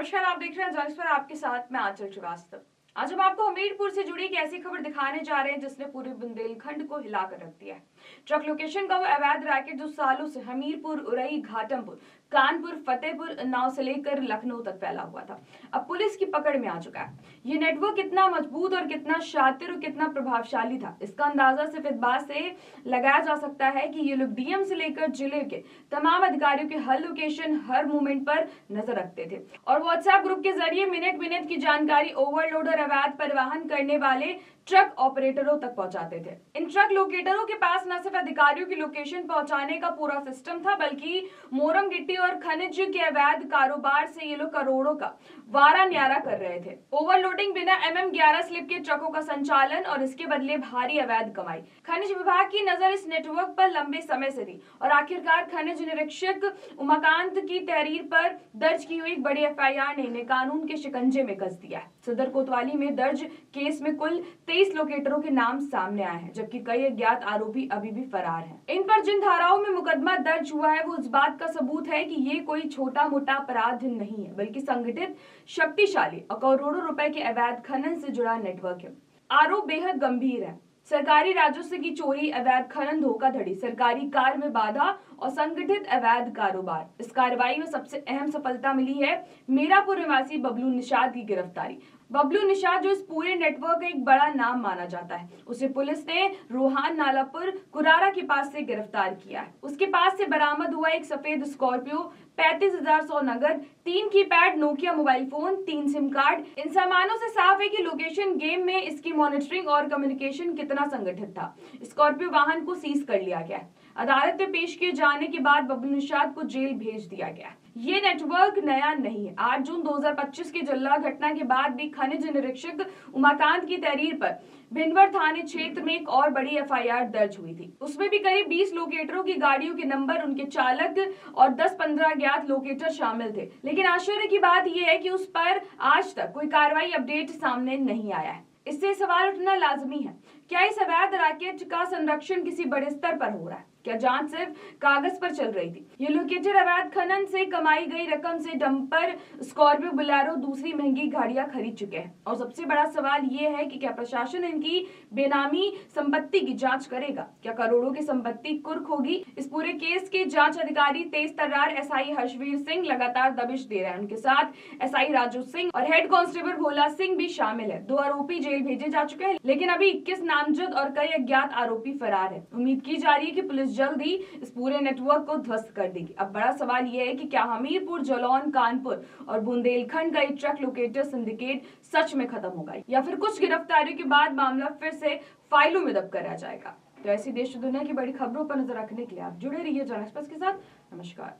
नमस्कार, आप देख रहे हैं जर्नलिस्ट पर आपके साथ मैं आंचल श्रीवास्तव। आज हम आपको हमीरपुर से जुड़ी एक ऐसी खबर दिखाने जा रहे हैं जिसने पूरे बुंदेलखंड को हिलाकर रख दिया है। ट्रक लोकेशन का वो अवैध रैकेट जो सालों से हमीरपुर, उरई, घाटमपुर, कानपुर, फतेहपुर, उन्नाव से लेकर लखनऊ तक फैला हुआ था, अब पुलिस की पकड़ में आ चुका है। ये नेटवर्क कितना मजबूत और कितना शातिर और कितना प्रभावशाली था, इसका अंदाजा सिर्फ इस बात से लगाया जा सकता है कि ये लोग डीएम से लेकर जिले के तमाम अधिकारियों के हर लोकेशन, हर मूवमेंट पर नजर रखते थे और व्हाट्सएप ग्रुप के जरिए मिनट मिनट की जानकारी ओवरलोड और अवैध परिवहन करने वाले ट्रक ऑपरेटरों तक पहुंचाते थे। इन ट्रक लोकेटरों के पास न सिर्फ अधिकारियों की लोकेशन पहुंचाने का पूरा सिस्टम था, बल्कि मोरम गिट्टी और खनिज के अवैध कारोबार से ये लोग करोड़ों का वारा न्यारा कर रहे थे। ओवरलोडिंग, बिना MM11 स्लिप के ट्रकों का संचालन और इसके बदले भारी अवैध कमाई। खनिज विभाग की नजर इस नेटवर्क पर लंबे समय से थी और आखिरकार खनिज निरीक्षक उमाकांत की तहरीर पर दर्ज की हुई एक बड़ी FIR ने इन्हें कानून के शिकंजे में कस दिया है। सदर कोतवाली में दर्ज केस में कुल 23 लोकेटरों के नाम सामने आए हैं, जबकि कई अज्ञात आरोपी अभी भी फरार हैं। इन पर जिन धाराओं में मुकदमा दर्ज हुआ है वो इस बात का सबूत है कि ये कोई छोटा मोटा अपराध नहीं है, बल्कि संगठित, शक्तिशाली और करोड़ों रुपए के अवैध खनन से जुड़ा नेटवर्क है। आरोप बेहद गंभीर है। सरकारी राजस्व की चोरी, अवैध खनन, धोखाधड़ी, सरकारी कार्य में बाधा और संगठित अवैध कारोबार। इस कार्रवाई में सबसे अहम सफलता मिली है मीरापुर निवासी बबलू निषाद की गिरफ्तारी। बबलू निषाद जो इस पूरे नेटवर्क का एक बड़ा नाम माना जाता है, उसे पुलिस ने रोहान नालापुर कुरारा के पास से गिरफ्तार किया है। उसके पास से बरामद हुआ एक सफेद स्कॉर्पियो, 35,100 नगद, 3 keypad Nokia mobile phone, 3 SIM card. इन सामानों से साफ है कि लोकेशन गेम में इसकी मॉनिटरिंग और कम्युनिकेशन कितना संगठित था। स्कॉर्पियो वाहन को सीज कर लिया गया है। अदालत में पेश किए जाने के बाद बबलू निषाद को जेल भेज दिया गया। ये नेटवर्क नया नहीं है। 8 जून 2025 की जल्ला घटना के बाद भी खनिज निरीक्षक उमाकांत की तहरीर पर भिनवर थाने क्षेत्र में एक और बड़ी FIR दर्ज हुई थी। उसमें भी करीब 20 लोकेटरों की गाड़ियों के नंबर, उनके चालक और 10-15 अज्ञात लोकेटर शामिल थे। लेकिन आश्चर्य की बात यह है कि उस पर आज तक कोई कार्रवाई अपडेट सामने नहीं आया है। इससे सवाल उठना लाजमी है, क्या इस अवैध रैकेट का संरक्षण किसी बड़े स्तर पर हो रहा है? क्या जांच सिर्फ कागज पर चल रही थी? ये लोकेटर अवैध खनन से कमाई गई रकम से डंपर, स्कॉर्पियो, बोलेरो, दूसरी महंगी गाड़ियां खरीद चुके हैं। और सबसे बड़ा सवाल ये है कि क्या प्रशासन इनकी बेनामी संपत्ति की जांच करेगा? क्या करोड़ों की संपत्ति कुर्क होगी? इस पूरे केस के जांच अधिकारी तेज तर्रार SI हर्षवीर सिंह लगातार दबिश दे रहे हैं। उनके साथ SI राजू सिंह और हेड कांस्टेबल भोला सिंह भी शामिल है। 2 आरोपी जेल भेजे जा चुके हैं, लेकिन अभी 21 नामजद और कई अज्ञात आरोपी फरार है। उम्मीद की जा रही है कि पुलिस जल्द ही इस पूरे नेटवर्क को ध्वस्त कर देगी। अब बड़ा सवाल यह है कि क्या हमीरपुर, जलौन, कानपुर और बुंदेलखंड का ये ट्रक लोकेटर सिंडिकेट सच में खत्म होगा या फिर कुछ गिरफ्तारियों के बाद मामला फिर से फाइलों में दब कर रह जाएगा? तो ऐसी देश दुनिया की बड़ी खबरों पर नजर रखने के लिए आप जुड़े रहिए जर्नलिस्ट के साथ। नमस्कार।